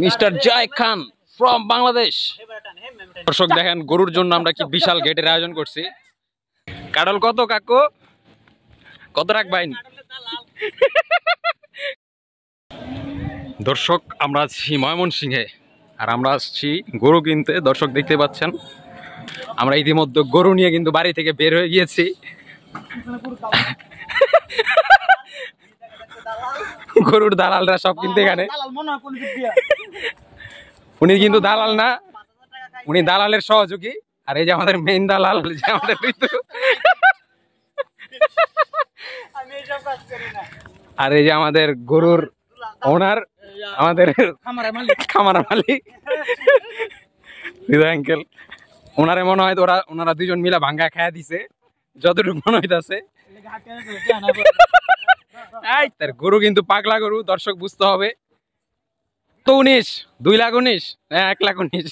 Mister Joy Khan from Bangladesh. দর্শক দেখেন গরুর জন্য আমরা কি বিশাল গেটের আয়োজন করছি। কাডল কত কাকু, কত রাখবেন? দর্শক আমরা আছি ময়মনসিংহে আর আমরা আসছি গরু কিনতে। দর্শক দেখতে পাচ্ছেন আমরা ইতিমধ্যে গরু নিয়ে কিন্তু বাড়ি থেকে বের হয়ে গিয়েছি। গরুর দালালরা সব কিনতে এখানে। উনি কিন্তু দালাল না, উনি দালালের সহযোগী। আর এই যে আমাদের মেইন দালাল যে আমাদের ঋতু, আর এই যে আমাদের গরুর ওনার, আমাদের খামার মালিক হৃদয় আঙ্কেল। ওনারে মনে হয় ওনারা দুজন মিলা ভাঙ্গা খায়া দিছে যতটুকু মনে হইতাছে। তার গরু কিন্তু পাগলা গরু, দর্শক বুঝতে হবে। তো 19, 2,19,000, 1,19,000।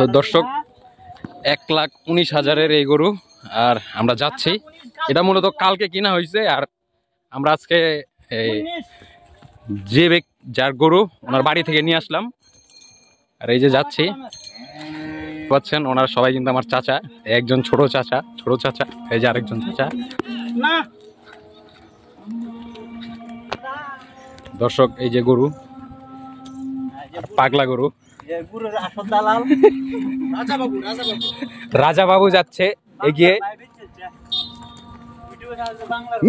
তো দর্শক 1,19,000 এই গরু। আর আমরা যাচ্ছি, এটা মূলত কালকে কিনা হয়েছে। আর আমরা আজকে যার গরু ওনার বাড়ি থেকে নিয়ে আসলাম। আর এই যে যাচ্ছি, পাচ্ছেন ওনার সবাই কিন্তু আমার চাচা। একজন ছোট চাচা, এই যে আরেকজন চাচা। দর্শক এই যে গরু, পাগলা গরু। রাজা বাবু যাচ্ছে এগিয়ে।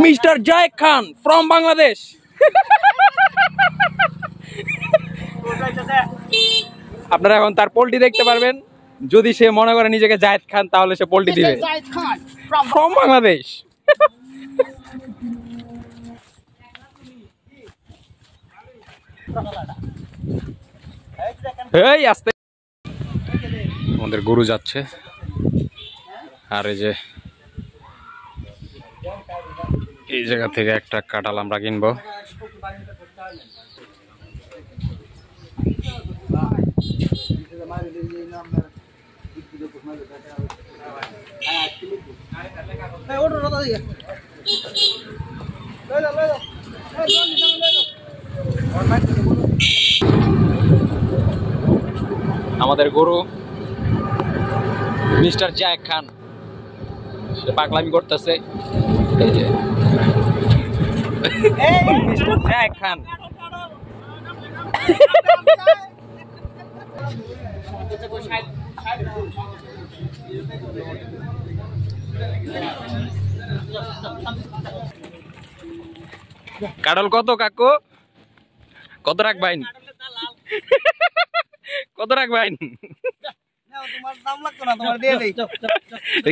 Mister Joy Khan from Bangladesh. আপনারা এখন তার পোল্ট্রি দেখতে পারবেন। যদি সে মনে করে নিজেকে জায়েদ খান তাহলে সে পোল্ট্রি দিবে। ফ্রম বাংলাদেশ। এই আস্তে, আমাদের গরু যাচ্ছে। আর এই যে এই জায়গা থেকে একটা কাঁঠাল আমরা কিনবো। আমাদের গরু মিস্টার জয় খান, সে পাগলামি করতেছে। এই যে মিস্টার জয় খান। কাডল কত কাকু, কত রাখবেন? কত রাখবেন?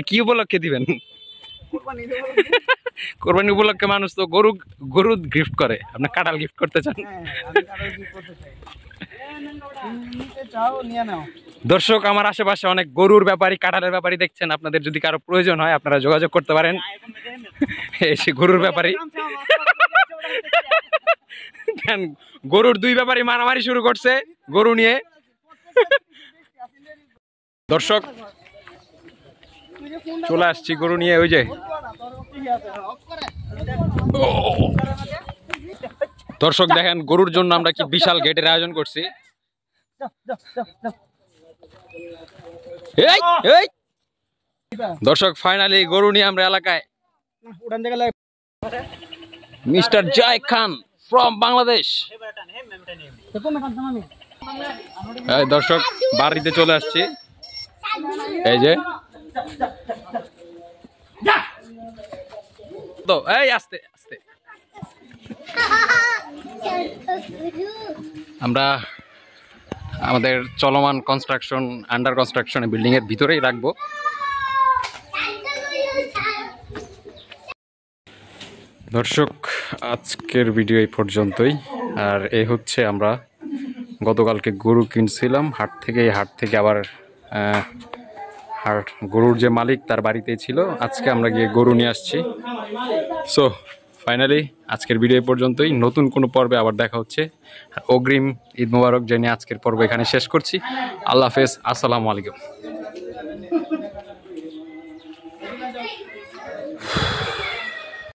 কি উপলক্ষে দিবেন? কোরবানি উপলক্ষে মানুষ তো গরু গিফট করে, আপনি কাঁঠাল গিফট করতে চান? দর্শক আমার আশেপাশে অনেক গরুর ব্যাপারী, কাঁঠালের ব্যাপারী দেখছেন। আপনাদের যদি কারো প্রয়োজন হয় আপনারা যোগাযোগ করতে পারেন। এসে গরুর ব্যাপারী, গরুর দুই ব্যাপারী মারামারি শুরু করছে গরু নিয়ে। দর্শক চলে আসছি গরু নিয়ে। ওই যে দর্শক দেখেন গরুর জন্য আমরা কি বিশাল গেটের আয়োজন করছি। দর্শক ফাইনালি গরু নিয়ে আমরা এলাকায়। Mister Joy Khan from Bangladesh. দর্শক বাড়িতে চলে আসছি। এই যে তো এই আস্তে আস্তে আমরা আমাদের চলমান কনস্ট্রাকশন, আন্ডার কনস্ট্রাকশন বিল্ডিং এর ভিতরেই রাখবো। দর্শক আজকের ভিডিও এই পর্যন্তই। আর এই হচ্ছে আমরা গতকালকে গরু কিনছিলাম হাট থেকে। এই হাট থেকে আবার গরুর যে মালিক তার বাড়িতেই ছিল। আজকে আমরা গিয়ে গরু নিয়ে আসছি। সো ফাইনালি আজকের ভিডিও এই পর্যন্তই। নতুন কোনো পর্বে আবার দেখা হচ্ছে। অগ্রিম ঈদ মোবারক জানিয়ে আজকের পর্ব এখানে শেষ করছি। আল্লাহ হাফেজ, আসসালামু আলাইকুম।